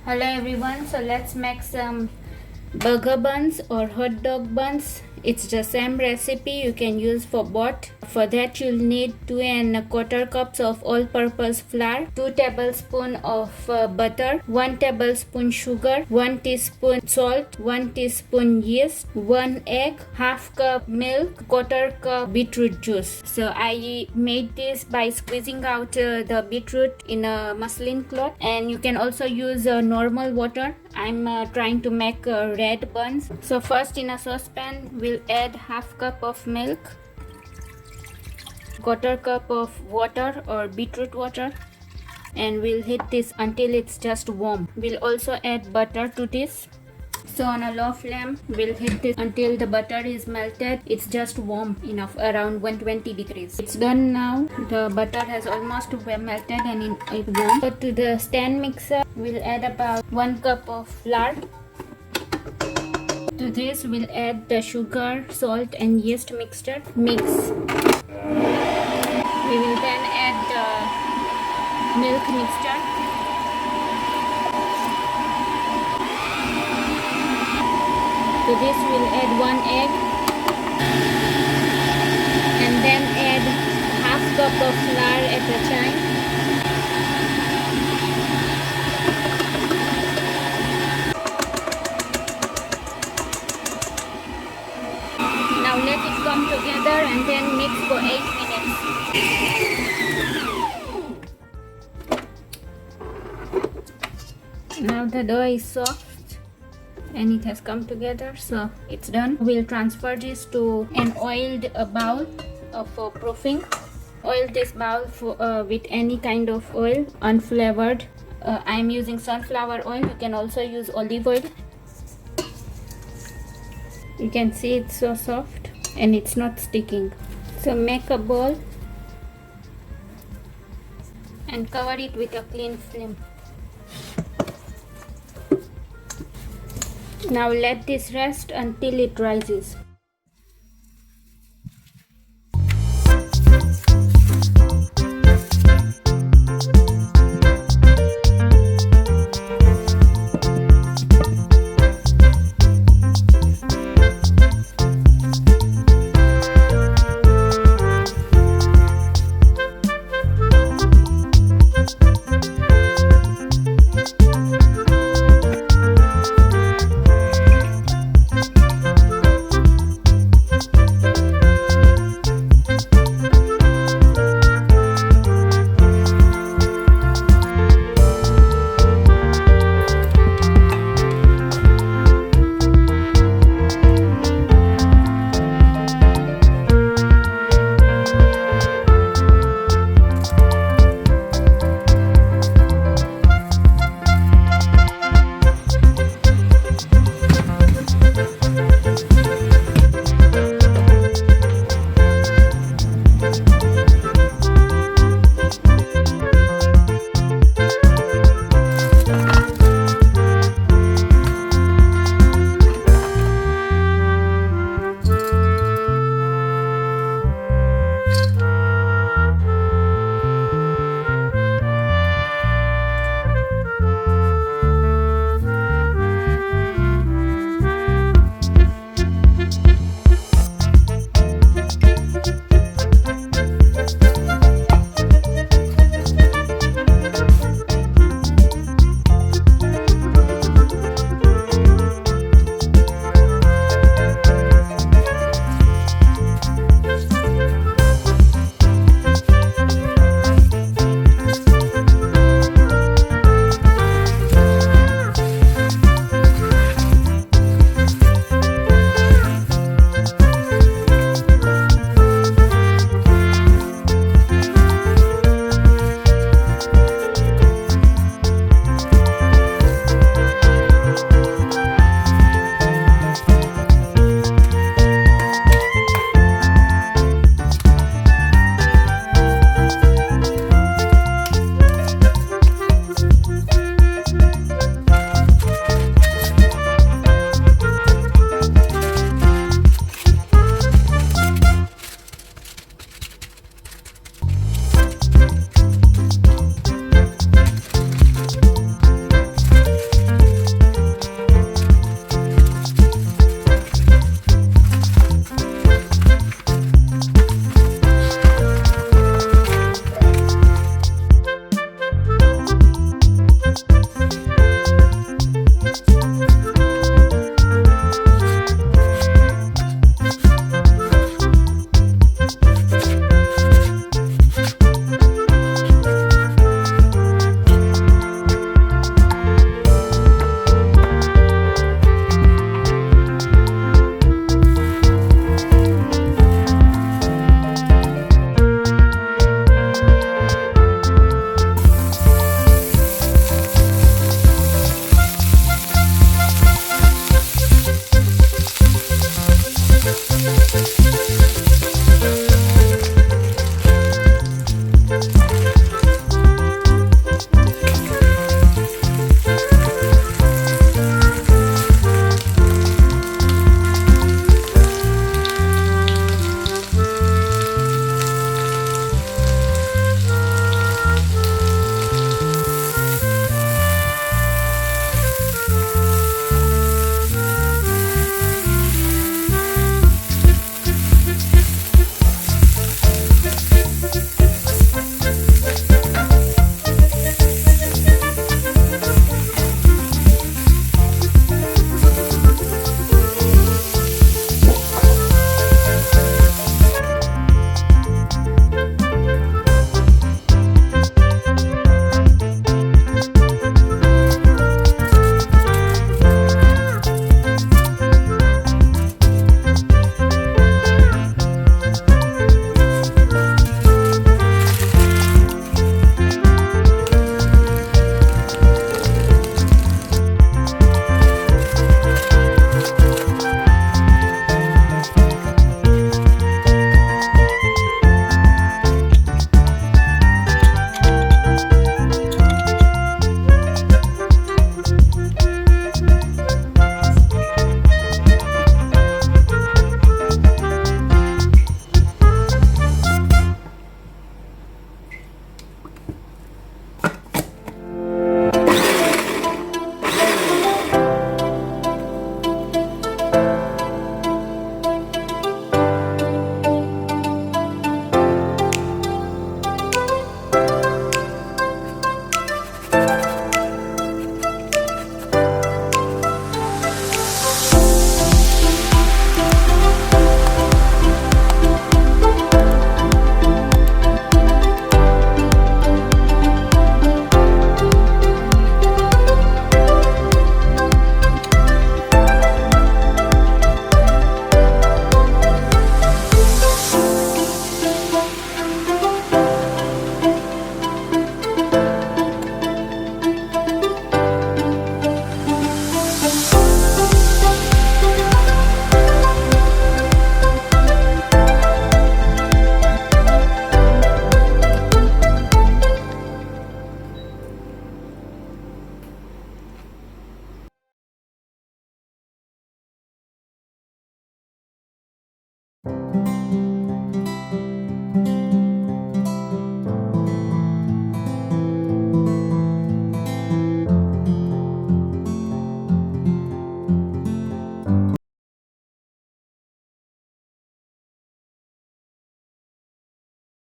Hello everyone, so let's make some burger buns or hot dog buns. It's the same recipe you can use for both. For that you'll need 2¼ cups of all-purpose flour, 2 tablespoons of butter, 1 tablespoon sugar, 1 teaspoon salt, 1 teaspoon yeast, 1 egg, half cup milk, 1/4 cup beetroot juice. So I made this by squeezing out the beetroot in a muslin cloth, and you can also use normal water. I'm trying to make red buns. So first, in a saucepan we'll add half cup of milk, 1/4 cup of water or beetroot water, and we'll heat this until it's just warm. We'll also add butter to this. So on a low flame we'll heat this until the butter is melted. It's just warm enough, around 120 degrees. It's done now. The butter has almost melted and it's warm. So to the stand mixer we'll add about 1 cup of flour. To this we'll add the sugar, salt and yeast mixture. Mix. We will then add the milk mixture. To this we'll add 1 egg and then add half cup of flour at a time. Now let it come together and then mix for 8 minutes. Now the dough is soft and it has come together, so it's done. We'll transfer this to an oiled bowl for proofing. Oil this bowl with any kind of oil, unflavored. I'm using sunflower oil. You can also use olive oil. You can see it's so soft and it's not sticking. So make a bowl and cover it with a clean film. Now let this rest until it rises. you.